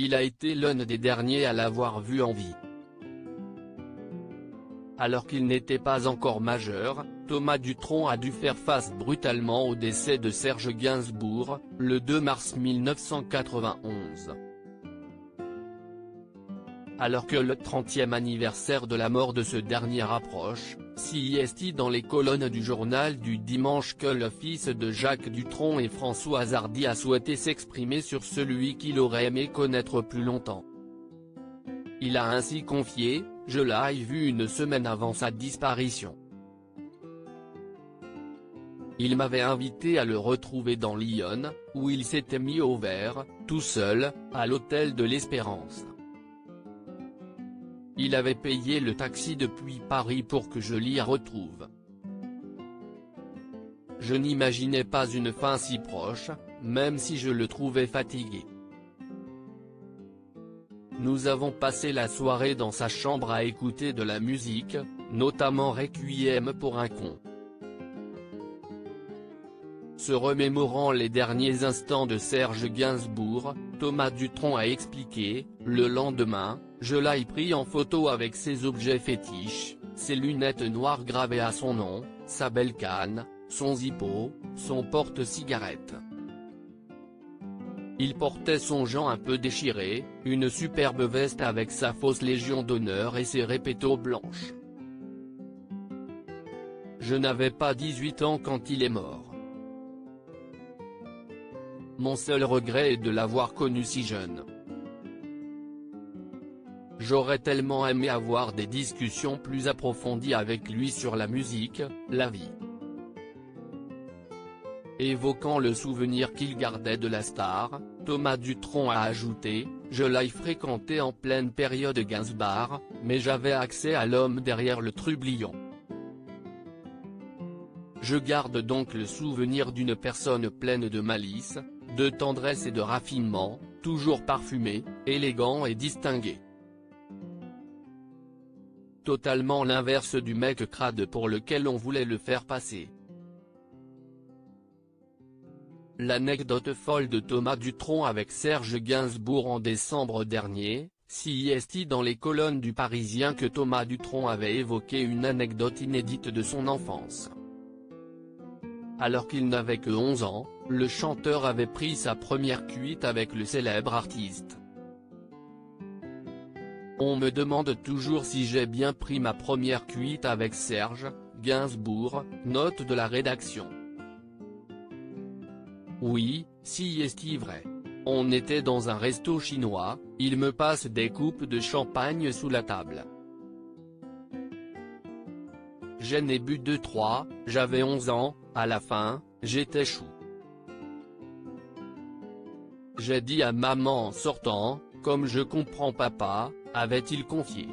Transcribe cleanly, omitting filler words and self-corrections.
Il a été l'un des derniers à l'avoir vu en vie. Alors qu'il n'était pas encore majeur, Thomas Dutronc a dû faire face brutalement au décès de Serge Gainsbourg, le 2 mars 1991. Alors que le 30e anniversaire de la mort de ce dernier approche, CIST dans les colonnes du journal du dimanche que le fils de Jacques Dutronc et Françoise Hardy a souhaité s'exprimer sur celui qu'il aurait aimé connaître plus longtemps. Il a ainsi confié: « Je l'ai vu une semaine avant sa disparition. Il m'avait invité à le retrouver dans Lyon, où il s'était mis au vert, tout seul, à l'hôtel de l'Espérance. Il avait payé le taxi depuis Paris pour que je l'y retrouve. Je n'imaginais pas une fin si proche, même si je le trouvais fatigué. Nous avons passé la soirée dans sa chambre à écouter de la musique, notamment Requiem pour un con. » Se remémorant les derniers instants de Serge Gainsbourg, Thomas Dutronc a expliqué: « Le lendemain, je l'ai pris en photo avec ses objets fétiches, ses lunettes noires gravées à son nom, sa belle canne, son zippo, son porte-cigarette. Il portait son jean un peu déchiré, une superbe veste avec sa fausse Légion d'honneur et ses répétos blanches. Je n'avais pas 18 ans quand il est mort. Mon seul regret est de l'avoir connu si jeune. J'aurais tellement aimé avoir des discussions plus approfondies avec lui sur la musique, la vie. » Évoquant le souvenir qu'il gardait de la star, Thomas Dutronc a ajouté: « Je l'ai fréquenté en pleine période Gainsbourg, mais j'avais accès à l'homme derrière le trublion. Je garde donc le souvenir d'une personne pleine de malice, de tendresse et de raffinement, toujours parfumé, élégant et distingué. Totalement l'inverse du mec crade pour lequel on voulait le faire passer. » L'anecdote folle de Thomas Dutronc avec Serge Gainsbourg en décembre dernier, CIST dans les colonnes du Parisien que Thomas Dutronc avait évoqué une anecdote inédite de son enfance. Alors qu'il n'avait que 11 ans, le chanteur avait pris sa première cuite avec le célèbre artiste. « On me demande toujours si j'ai bien pris ma première cuite avec Serge Gainsbourg, note de la rédaction. Oui, si est-il vrai. On était dans un resto chinois, il me passe des coupes de champagne sous la table. J'en ai bu 2-3, j'avais 11 ans, à la fin, j'étais chou. J'ai dit à maman en sortant: « Comme je comprends papa », avait-il confié.